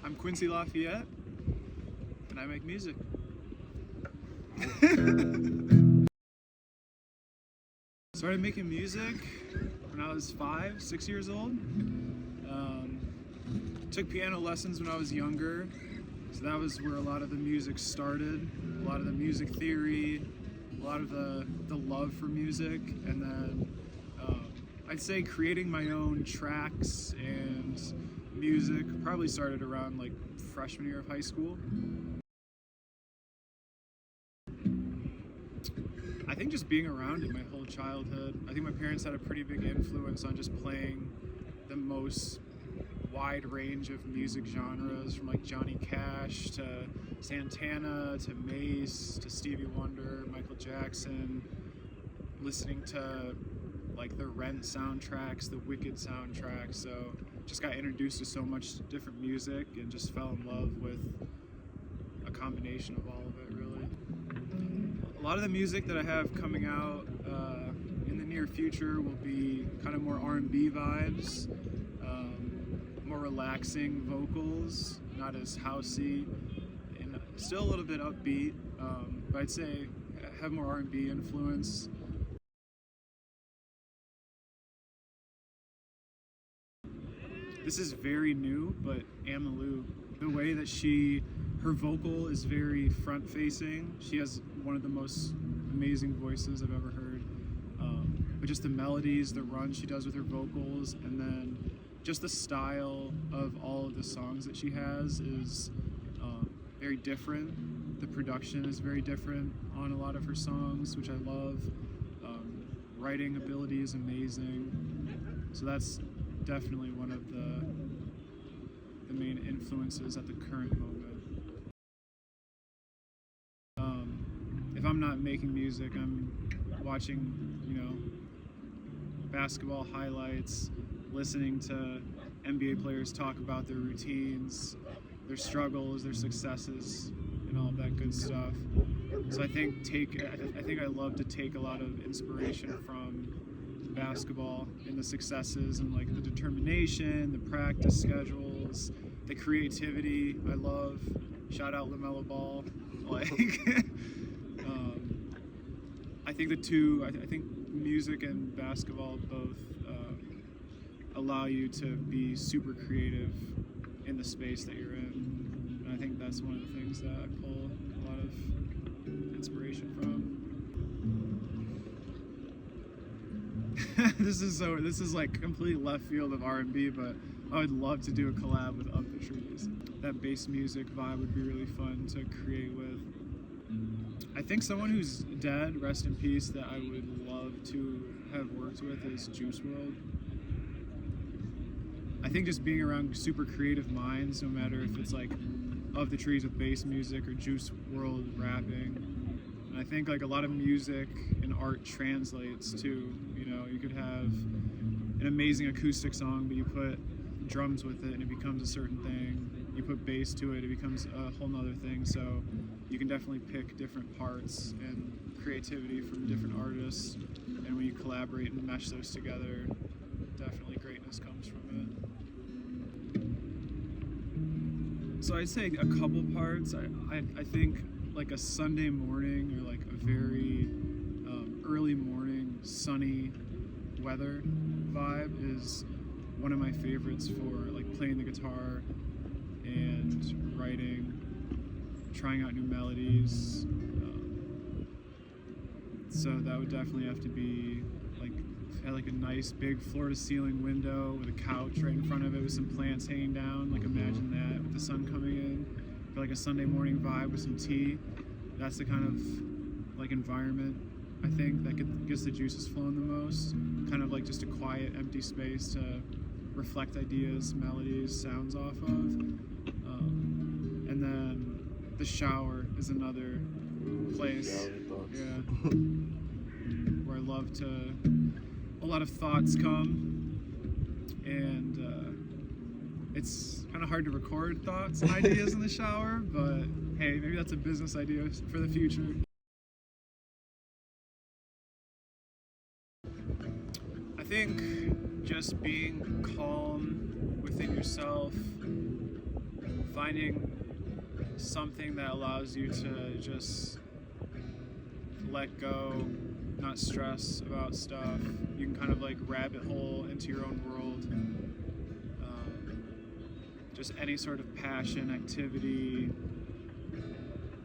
I'm Quincy Lafayette, and I make music. Started making music when I was 6 years old. Took piano lessons when I was younger, so that was where a lot of the music started, a lot of the music theory, a lot of the love for music, and then I'd say creating my own tracks and music probably started around like freshman year of high school. I think just being around it my whole childhood. I think my parents had a pretty big influence on just playing the most wide range of music genres, from like Johnny Cash to Santana to Mace to Stevie Wonder, Michael Jackson, listening to like the Rent soundtracks, the Wicked soundtrack. So just got introduced to so much different music and just fell in love with a combination of all of it, really. A lot of the music that I have coming out in the near future will be kind of more R&B vibes, more relaxing vocals, not as housey, and still a little bit upbeat, but I'd say have more R&B influence. This is very new, but Amalou, the way that her vocal is very front-facing. She has one of the most amazing voices I've ever heard. But just the melodies, the run she does with her vocals, and then just the style of all of the songs that she has is very different. The production is very different on a lot of her songs, which I love. Writing ability is amazing. So that's definitely one of the main influences at the current moment. If I'm not making music, I'm watching, basketball highlights, listening to NBA players talk about their routines, their struggles, their successes, and all of that good stuff. So I think I love to take a lot of inspiration from basketball and the successes and like the determination, the practice schedules, the creativity. I love. Shout out LaMelo Ball. Like, I think I think music and basketball both allow you to be super creative in the space that you're in. And I think that's one of the things that I pull a lot of inspiration from. This is like complete left field of R&B, but I would love to do a collab with Up the Trees. That bass music vibe would be really fun to create with. I think someone who's dead, rest in peace, that I would love to have worked with is Juice WRLD. I think just being around super creative minds, no matter if it's like Of the Trees with bass music or Juice WRLD rapping. And I think like a lot of music and art translates to, you could have an amazing acoustic song, but you put drums with it and it becomes a certain thing. You put bass to it, it becomes a whole nother thing. So you can definitely pick different parts and creativity from different artists. And when you collaborate and mesh those together, definitely greatness comes from it. So I'd say a couple parts. I think like a Sunday morning or like a very early morning sunny weather vibe is one of my favorites for like playing the guitar and writing, trying out new melodies. So that would definitely have to be like a nice big floor-to-ceiling window with a couch right in front of it with some plants hanging down. Like imagine that with the sun coming in. For like a Sunday morning vibe with some tea. That's the kind of like environment I think that gets the juices flowing the most. Kind of like just a quiet, empty space to reflect ideas, melodies, sounds off of. And then the shower is another place. Yeah. Where I love to. A lot of thoughts come, and it's kind of hard to record thoughts and ideas in the shower, but hey, maybe that's a business idea for the future. I think just being calm within yourself, finding something that allows you to just let go, not stress about stuff. You can kind of like rabbit hole into your own world. Just any sort of passion, activity,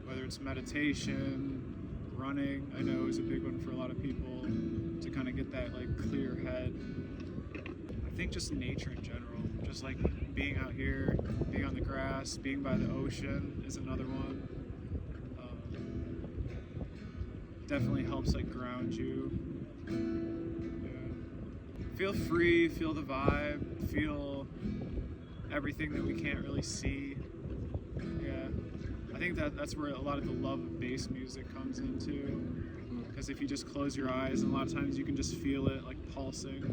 whether it's meditation, running, I know is a big one for a lot of people, to kind of get that like clear head. I think just nature in general, just like being out here, being on the grass, being by the ocean is another one. Definitely helps like ground you. Yeah. Feel free, feel the vibe, feel everything that we can't really see. Yeah, I think that's where a lot of the love of bass music comes into, because if you just close your eyes, and a lot of times you can just feel it like pulsing.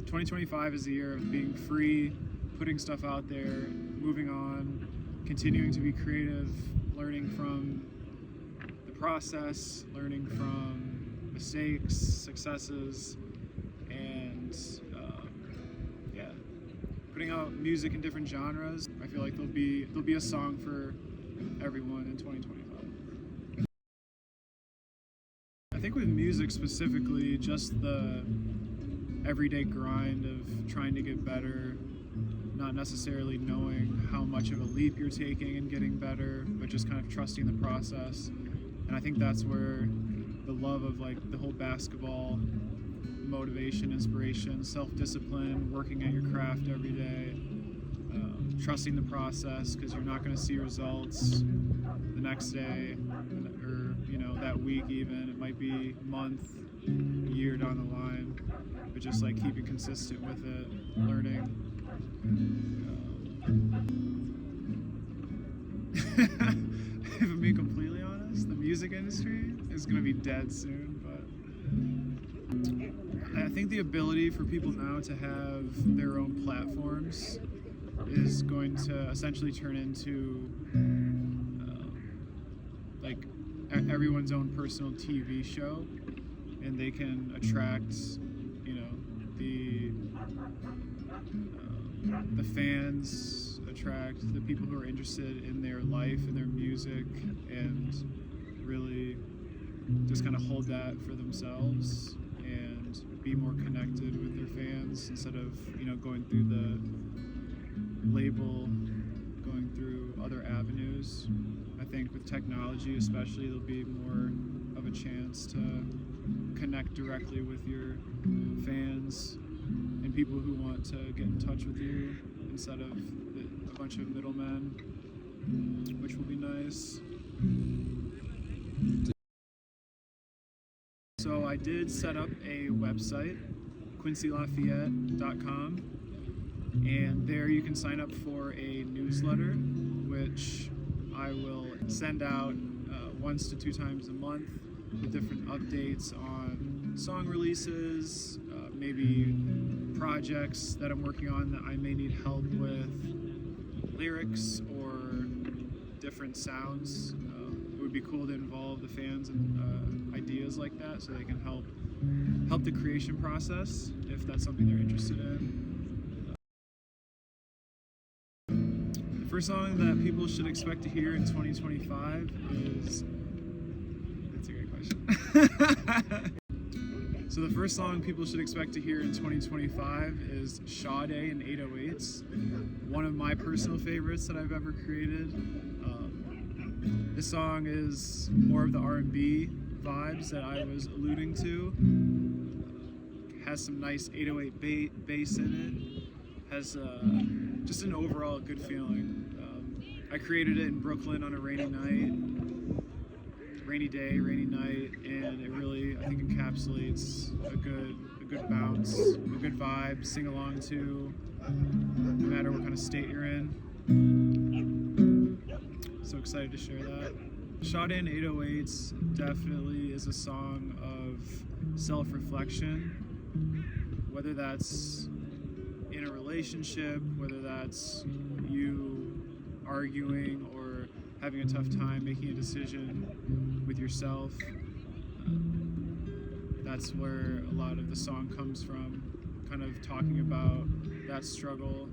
2025 is the year of being free, putting stuff out there, moving on, continuing to be creative, learning from the process, learning from mistakes, successes, and yeah, putting out music in different genres. I feel like there'll be a song for everyone in 2025. I think with music specifically, just the everyday grind of trying to get better, not necessarily knowing how much of a leap you're taking and getting better, but just kind of trusting the process. And I think that's where the love of like the whole basketball motivation, inspiration, self-discipline, working at your craft every day, trusting the process, because you're not going to see results the next day or that week even. It might be a month, a year down the line, but just like keeping consistent with it, learning. If I'm being completely honest, the music industry is going to be dead soon, but I think the ability for people now to have their own platforms is going to essentially turn into like everyone's own personal TV show, and they can attract the fans, attract the people who are interested in their life and their music, and really just kind of hold that for themselves and be more connected with their fans instead of going through the label, going through other avenues. I think with technology especially, there'll be more of a chance to connect directly with your fans and people who want to get in touch with you instead of a bunch of middlemen, which will be nice. So I did set up a website, QuincyLafayette.com, and there you can sign up for a newsletter, which I will send out once to 2 times a month with different updates on song releases, maybe projects that I'm working on that I may need help with, lyrics or different sounds. It would be cool to involve the fans in ideas like that, so they can help the creation process if that's something they're interested in. The first song that people should expect to hear in 2025 is... That's a great question. So the first song people should expect to hear in 2025 is Sade and 808s, one of my personal favorites that I've ever created. This song is more of the R&B vibes that I was alluding to. Has some nice 808 bass in it. Has just an overall good feeling. I created it in Brooklyn on a rainy day, rainy night, and it really, I think, encapsulates a good bounce, a good vibe, sing along to, no matter what kind of state you're in. So excited to share that. Sade and 808s definitely is a song of self-reflection, whether that's in a relationship, whether that's you arguing or having a tough time making a decision with yourself. That's where a lot of the song comes from. kind of talking about that struggle,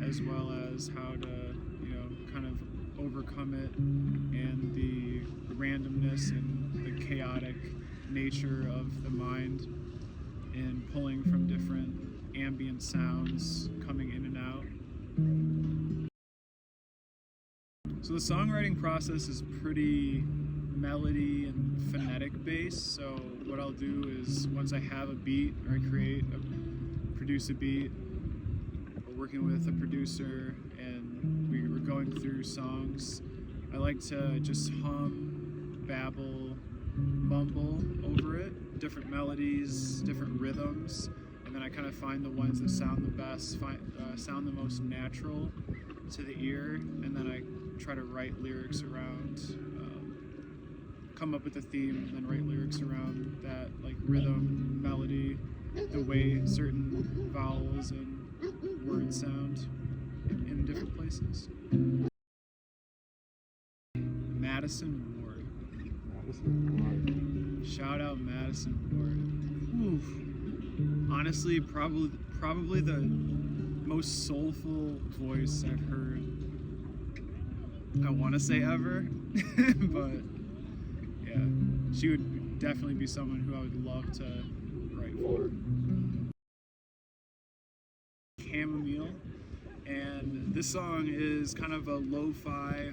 as well as how to, kind of overcome it, and the randomness and the chaotic nature of the mind, and pulling from different ambient sounds coming in and out. So the songwriting process is pretty melody and phonetic based. So what I'll do is, once I have a beat, or I produce a beat, we're working with a producer and we were going through songs, I like to just hum, babble, mumble over it, different melodies, different rhythms, and then I kind of find the ones that sound the best, sound the most natural to the ear, and then I try to write lyrics around, come up with a theme, and then write lyrics around that, like rhythm, melody, the way certain vowels and words sound in different places. Madison Ward. Shout out Madison Ward. Oof. Honestly, probably the most soulful voice I've heard, I want to say ever, but yeah, she would definitely be someone who I would love to write for. Chamomile, and this song is kind of a lo-fi,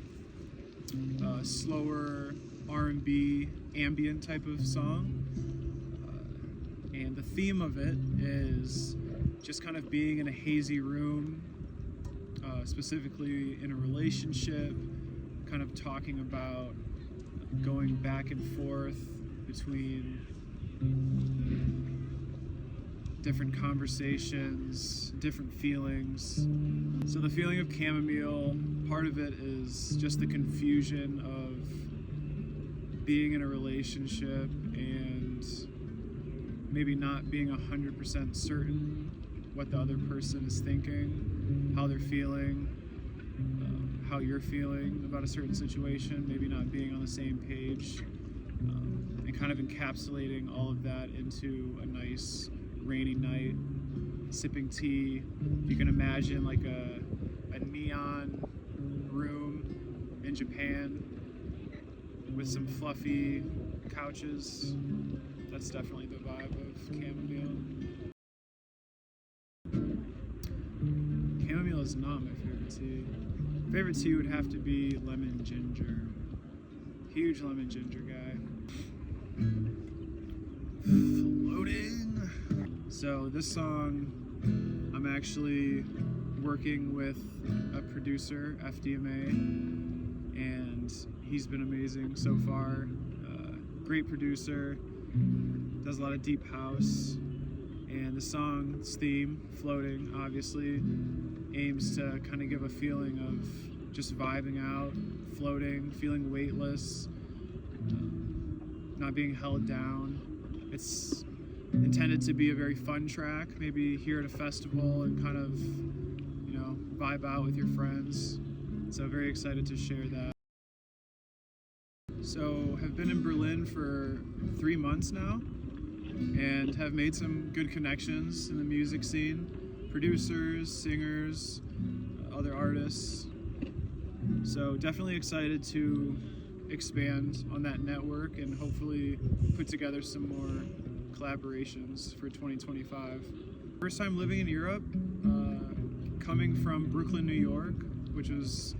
slower R&B ambient type of song, and the theme of it is just kind of being in a hazy room, specifically in a relationship, kind of talking about going back and forth between different conversations, different feelings. So the feeling of chamomile, part of it is just the confusion of being in a relationship and maybe not being 100% certain what the other person is thinking, how they're feeling, how you're feeling about a certain situation, maybe not being on the same page, and kind of encapsulating all of that into a nice rainy night, sipping tea. You can imagine like a neon room in Japan with some fluffy couches. That's definitely the vibe of chamomile. Chamomile is not my favorite tea. Favorite tea would have to be lemon ginger. Huge lemon ginger guy. Floating. So this song, I'm actually working with a producer, FDMA, and he's been amazing so far. Great producer, does a lot of deep house, and the song's theme, Floating, obviously, aims to kind of give a feeling of just vibing out, floating, feeling weightless, not being held down. It's intended to be a very fun track, maybe here at a festival and kind of, vibe out with your friends. So very excited to share that. So have been in Berlin for 3 months now and have made some good connections in the music scene, producers, singers, other artists. So definitely excited to expand on that network and hopefully put together some more collaborations for 2025. First time living in Europe, coming from Brooklyn, New York, which was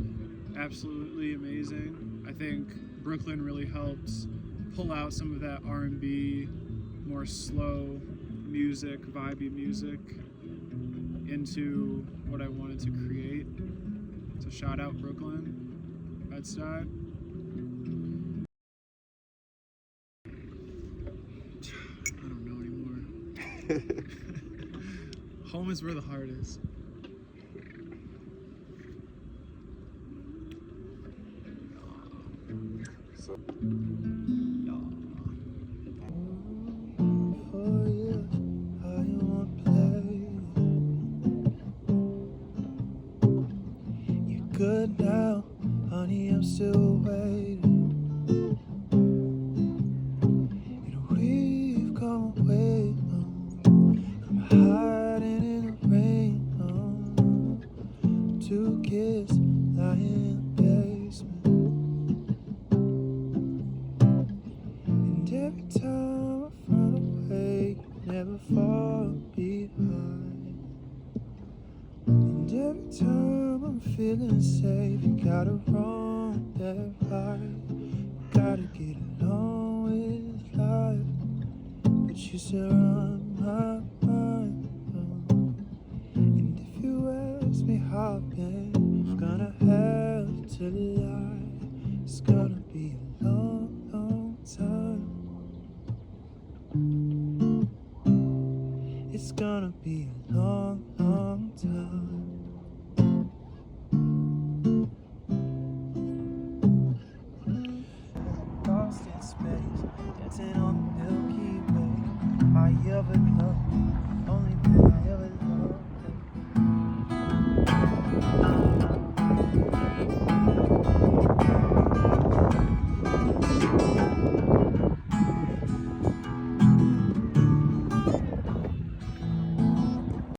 absolutely amazing. I think Brooklyn really helped pull out some of that R&B, more slow music, vibey music into what I wanted to create. So shout out Brooklyn, Bed-Stuy. I don't know anymore. Home is where the heart is. Good now, honey, I'm still waiting. We've come away from high. every time I run away, you never fall behind. And every time I'm feeling safe, you gotta wrong that right. Gotta get along with life, but you still run my mind. And if you ask me how I've been, I'm gonna have to lie. It's gonna be a long, long time. It's gonna be a long, long time. Lost in space, dancing on the Milky Way. High of a love,